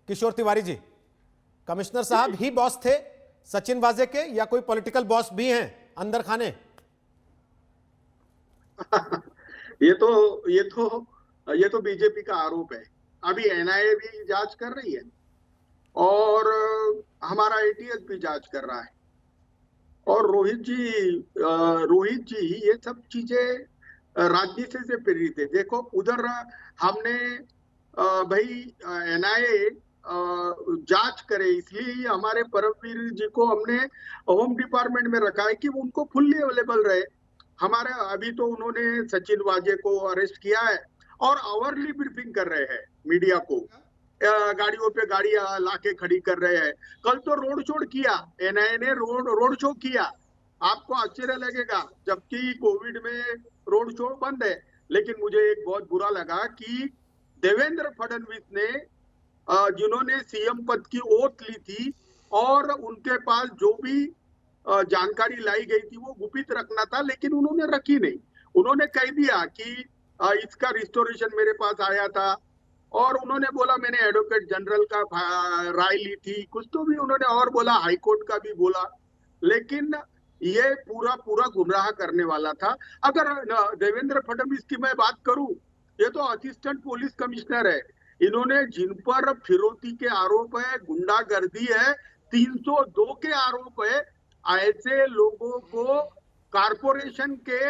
किशोर Tiwari ji, commissioner साहब ही boss थे सचिन वाजे के या कोई पॉलिटिकल बॉस भी हैं अंदर खाने? ये तो बीजेपी का आरोप है। अभी एनआईए भी जांच कर रही है और हमारा एटीएस भी जांच कर रहा है। और रोहित जी ये सब चीजें राजनीति से प्रेरित है। देखो उधर हमने भाई एनआईए जांच करे, इसलिए हमारे परमवीर जी को हमने होम डिपार्टमेंट में रखा है कि उनको फुल्ली अवेलेबल रहे। हमारे अभी तो उन्होंने सचिन वाजे को अरेस्ट किया है और आवरली ब्रीफिंग कर रहे हैं मीडिया को। गाड़ियों पे गाड़ियां लाके खड़ी कर रहे हैं। कल तो रोड शो किया एनआईए ने, रोड शो किया। आपको आश्चर्य लगेगा, जबकि कोविड में रोड शो बंद है। लेकिन मुझे एक बहुत बुरा लगा कि देवेंद्र फडणवीस ने, जिन्होंने सीएम पद की ओथ ली थी और उनके पास जो भी जानकारी लाई गई थी वो गुपित रखना था, लेकिन उन्होंने रखी नहीं। उन्होंने कह दिया कि इसका रिस्टोरेशन मेरे पास आया था और उन्होंने बोला मैंने एडवोकेट जनरल का राय ली थी, कुछ तो भी उन्होंने और बोला, हाईकोर्ट का भी बोला। लेकिन ये पूरा गुमराह करने वाला था। अगर देवेंद्र फडणवीस की मैं बात करूं, ये तो असिस्टेंट पुलिस कमिश्नर है। इन्होंने जिन पर फिरौती के आरोप है, गुंडागर्दी है, 302 के आरोप है, ऐसे लोगों को कारपोरेशन के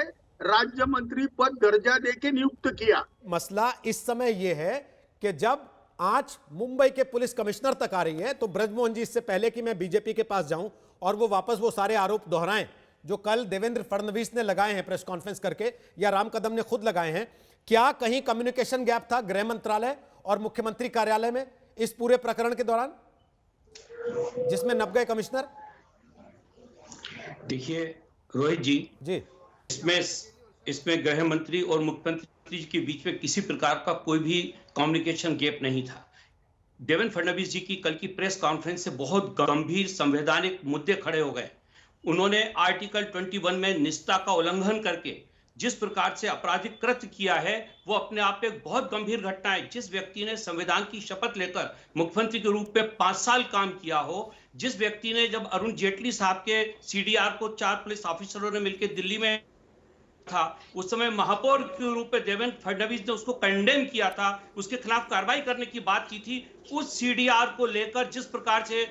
राज्य मंत्री पद दर्जा देके नियुक्त किया। मसला इस समय यह है कि जब आज मुंबई के पुलिस कमिश्नर तक आ रही है तो ब्रजमोहन जी, इससे पहले कि मैं बीजेपी के पास जाऊं और वो वापस वो सारे आरोप दोहराएं जो कल देवेंद्र फडणवीस ने लगाए हैं प्रेस कॉन्फ्रेंस करके या राम कदम ने खुद लगाए हैं, क्या कहीं कम्युनिकेशन गैप था गृह मंत्रालय और मुख्यमंत्री कार्यालय में इस पूरे प्रकरण के दौरान जिसमें नप गए कमिश्नर? देखिए रोहित जी, इसमें गृह मंत्री और मुख्यमंत्री के बीच में किसी प्रकार का कोई भी कम्युनिकेशन गैप नहीं था। देवेंद्र फडणवीस जी की कल की प्रेस कॉन्फ्रेंस से बहुत गंभीर संवैधानिक मुद्दे खड़े हो गए। उन्होंने आर्टिकल 21 में निष्ठा का उल्लंघन करके जिस प्रकार से आपराधिक कृत्य किया है वो अपने आप में एक बहुत गंभीर घटना है। जिस व्यक्ति ने संविधान की शपथ लेकर मुख्यमंत्री के रूप में 5 साल काम किया हो, जिस व्यक्ति ने जब अरुण जेटली साहब के सीडीआर को 4 पुलिस ऑफिसरों ने मिलकर दिल्ली में था, उस समय महापौर के रूप में देवेंद्र फडणवीस ने उसको कंडेम किया था, उसके खिलाफ कार्रवाई करने की बात की थी। उस सीडीआर को लेकर जिस प्रकार से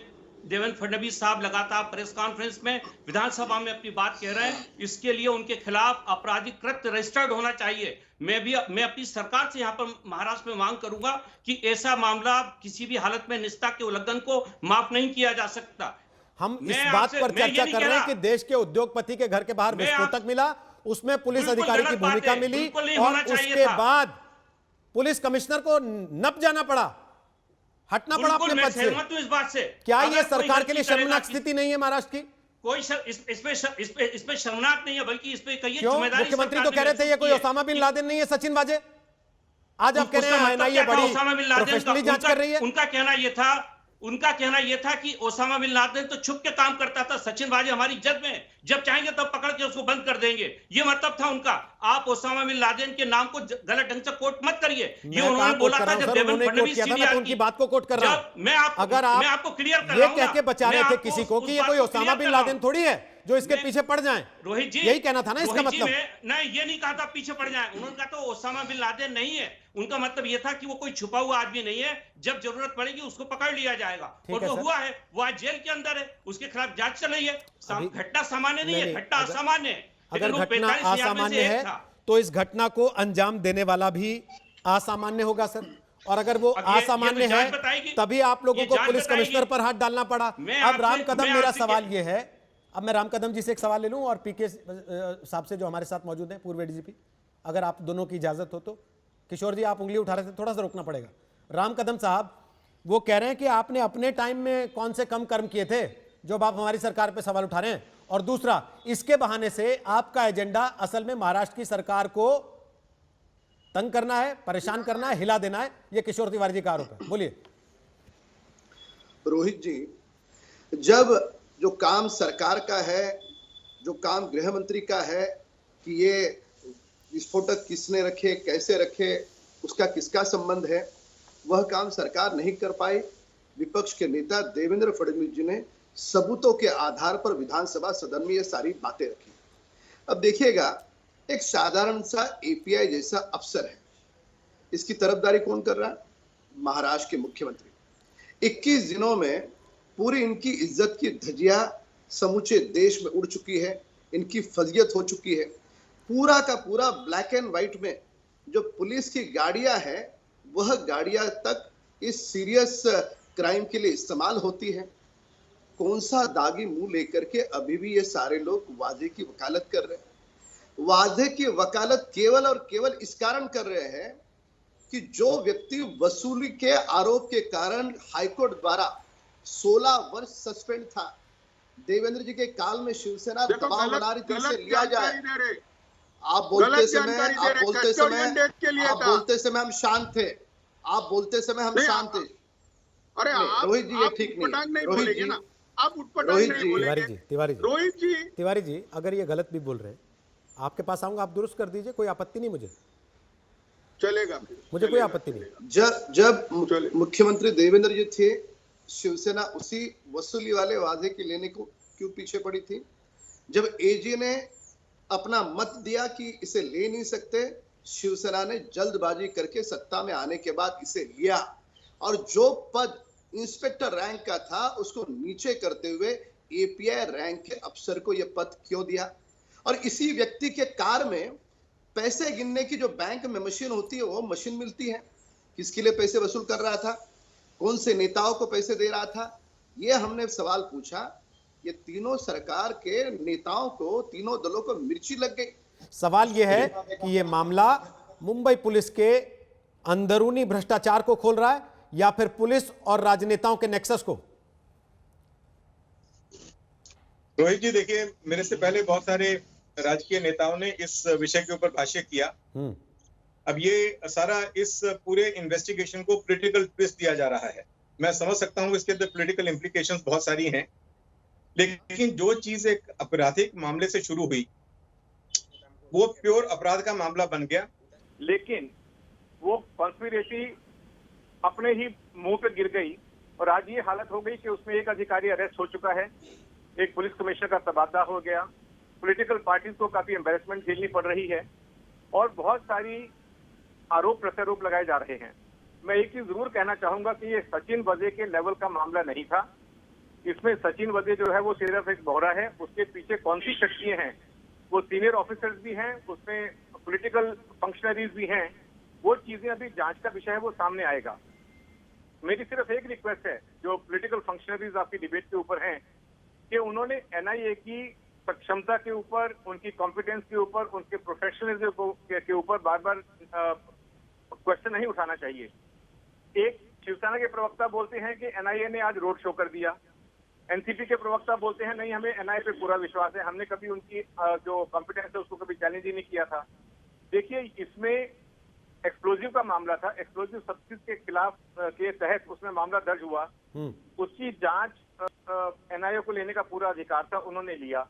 देवेंद्र फडणवीस साहब लगातार प्रेस कॉन्फ्रेंस में विधानसभा में अपनी बात कह रहे हैं, इसके लिए उनके खिलाफ आपराधिक कृत्य रजिस्टर्ड होना चाहिए। मैं अपनी सरकार से यहाँ पर महाराष्ट्र में मांग करूंगा कि ऐसा मामला किसी भी हालत में निष्ठा के उल्लंघन को माफ नहीं किया जा सकता। हम इस बात पर चर्चा कर रहे हैं कि देश के उद्योगपति के घर के बाहर विस्फोटक मिला, उसमें पुलिस अधिकारी की भूमिका मिली और उसके बाद पुलिस कमिश्नर को नप जाना पड़ा, हटना पड़ा अपने पद से। इस बात से क्या ये सरकार के लिए शर्मनाक स्थिति नहीं है महाराष्ट्र की? कोई इसमें शर्मनाक नहीं है, बल्कि इस पे कहिए क्यों? मुख्यमंत्री तो कह रहे थे ये कोई ओसामा बिन लादेन नहीं है सचिन वाजे, आज आप कह रहे हैं एनआईए बड़ी प्रोफेशनली जांच कर रही है। उनका कहना यह था कि ओसामा बिन लादेन तो छुप के काम करता था, सचिन वाजे हमारी इज्जत में, जब चाहेंगे तब पकड़ के उसको बंद कर देंगे, ये मतलब था उनका। आप ओसामा बिन लादेन के नाम को गलत ढंग से कोट मत करिए। ये उन्होंने बोला था जब देवेंद्र फडणवीस सीडीआर उनकी बात को कोट कर रहा हूं। मैं आपको क्लियर कर रहा हूं, ये कह के बचा रहे थे किसी को कि ये कोई ओसामा बिन लादेन थोड़ी है जो इसके पीछे पड़ जाएं। रोहित जी, यही कहना था ना इसका मतलब? नहीं, ये नहीं कहा था पीछे पड़ जाएं। उन्होंने कहा तो ओसामा बिन लादेन नहीं है, उनका मतलब ये था कि वो कोई छुपा हुआ आदमी नहीं है, जब जरूरत पड़ेगी उसको पकड़ लिया जाएगा। और जो हुआ है वो आज जेल के अंदर है, उसके खिलाफ जांच चल रही है। घटना सामान्य नहीं है, घटना असामान्य है। अगर घटना असामान्य है तो इस घटना को अंजाम देने वाला भी असामान्य होगा सर, और अगर वो असामान्य है तभी आप लोगों को पुलिस कमिश्नर पर हाथ डालना पड़ा। अब राम कदम, मेरा सवाल ये है, अब मैं राम कदम जी से एक सवाल ले लूं और पीके साहब से जो हमारे साथ मौजूद हैं, पूर्व एडीजीपी, अगर आप दोनों की इजाजत हो तो। किशोर जी, आप उंगली उठा रहे थे, थोड़ा सा रोकना पड़ेगा। राम कदम साहब, वो कह रहे हैं कि आपने अपने टाइम में कौन से कम कर्म किए थे जो आप हमारी सरकार पे सवाल उठा रहे हैं, और दूसरा, इसके बहाने से आपका एजेंडा असल में महाराष्ट्र की सरकार को तंग करना है, परेशान करना है, हिला देना है। ये किशोर तिवारी जी का आरोप है, बोलिए। रोहित जी, जब जो काम सरकार का है, जो काम गृह मंत्री का है कि ये विस्फोटक किसने रखे, कैसे रखे, उसका किसका संबंध है, वह काम सरकार नहीं कर पाई विपक्ष के नेता देवेंद्र फडणवीस जी ने सबूतों के आधार पर विधानसभा सदन में ये सारी बातें रखी। अब देखिएगा, एक साधारण सा एपीआई जैसा अफसर है, इसकी तरफदारी कौन कर रहा है? महाराष्ट्र के मुख्यमंत्री। 21 दिनों में पूरी इनकी इज्जत की धज्जियां समूचे देश में उड़ चुकी है, इनकी फजीयत हो चुकी है। पूरा का पूरा ब्लैक एंड व्हाइट में जो पुलिस की गाड़ियां हैं, वह गाड़ियां तक इस सीरियस क्राइम के लिए इस्तेमाल होती है। कौन सा दागी मुंह लेकर के अभी भी ये सारे लोग वादे की वकालत कर रहे हैं। वादे की वकालत केवल और केवल इस कारण कर रहे हैं कि जो व्यक्ति वसूली के आरोप के कारण हाईकोर्ट द्वारा 16 वर्ष सस्पेंड था, देवेंद्र जी के काल में शिवसेना दबाव बना रही थी इसे लिया जाए। आप बोलते समय हम शांत थे, आप बोलते समय हम शांत थे। अरे रोहित जी, ये ठीक नहीं। रोहित जी, आप तिवारी जी, अगर ये गलत भी बोल रहे हैं, आपके पास आऊंगा, आप दुरुस्त कर दीजिए, कोई आपत्ति नहीं मुझे, चलेगा, मुझे कोई आपत्ति नहीं। जब मुख्यमंत्री देवेंद्र जी थे, शिवसेना उसी वसूली वाले वादे के लेने को क्यों पीछे पड़ी थी? जब एजी ने अपना मत दिया कि इसे ले नहीं सकते, शिवसेना ने जल्दबाजी करके सत्ता में आने के बाद इसे लिया, और जो पद इंस्पेक्टर रैंक का था उसको नीचे करते हुए एपीआई रैंक के अफसर को यह पद क्यों दिया? और इसी व्यक्ति के कार में पैसे गिनने की जो बैंक में मशीन होती है, वो मशीन मिलती है। किसके लिए पैसे वसूल कर रहा था? कौन से नेताओं को पैसे दे रहा था? ये हमने सवाल पूछा। ये तीनों सरकार के नेताओं को, तीनों दलों को मिर्ची लग गई। सवाल यह है कि यह मामला मुंबई पुलिस के अंदरूनी भ्रष्टाचार को खोल रहा है या फिर पुलिस और राजनेताओं के नेक्सस को? रोहित जी, देखिए, मेरे से पहले बहुत सारे राजकीय नेताओं ने इस विषय के ऊपर भाष्य किया। अब ये सारा इस पूरे इन्वेस्टिगेशन को पॉलिटिकल ट्विस्ट दिया जा रहा है। मैं समझ सकता हूं इसके अंदर पॉलिटिकल इम्प्लीकेशंस बहुत सारी हैं, लेकिन जो चीज एक आपराधिक मामले से शुरू हुई वो प्योर अपराध का मामला बन गया। लेकिन वो कॉन्स्पिरेसी अपने ही मुंह पे गिर गई और आज ये हालत हो गई कि उसमें एक अधिकारी अरेस्ट हो चुका है, एक पुलिस कमिश्नर का तबादला हो गया, पॉलिटिकल पार्टीज को काफी एम्बैरेसमेंट झेलनी पड़ रही है और बहुत सारी आरोप प्रत्यारोप लगाए जा रहे हैं। मैं एक चीज जरूर कहना चाहूंगा कि ये सचिन वजे के लेवल का मामला नहीं था। इसमें सचिन वजे जो है वो सिर्फ एक बोहरा है, उसके पीछे कौन सी शक्तियां हैं, वो सीनियर ऑफिसर्स भी हैं, उसमें पॉलिटिकल फंक्शनरीज भी हैं, वो चीजें अभी जांच का विषय है, वो सामने आएगा। मेरी सिर्फ एक रिक्वेस्ट है जो पॉलिटिकल फंक्शनरीज आपकी डिबेट के ऊपर हैं कि उन्होंने एनआईए की सक्षमता के ऊपर, उनकी कॉम्पिटेंस के ऊपर, उनके प्रोफेशनलिज्म के ऊपर बार बार क्वेश्चन नहीं उठाना चाहिए। एक शिवसेना के प्रवक्ता बोलते हैं कि एनआईए ने आज रोड शो कर दिया, एनसीपी के प्रवक्ता बोलते हैं नहीं, हमें एनआईए पे पूरा विश्वास है, हमने कभी उनकी जो कॉम्पिटेंस है उसको कभी चैलेंज ही नहीं किया था। देखिए, इसमें एक्सप्लोजिव का मामला था, एक्सप्लोजिव सब्सटेंस के खिलाफ के तहत उसमें मामला दर्ज हुआ, उसकी जांच एनआईए को लेने का पूरा अधिकार था, उन्होंने लिया।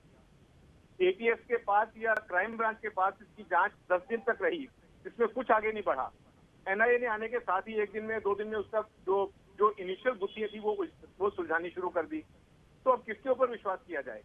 एटीएस के पास या क्राइम ब्रांच के पास इसकी जांच 10 दिन तक रही, इसमें कुछ आगे नहीं बढ़ा। एनआईए ने आने के साथ ही 1 दिन में 2 दिन में उसका जो इनिशियल गुत्थियां थी वो सुलझानी शुरू कर दी। तो अब किसके ऊपर विश्वास किया जाए?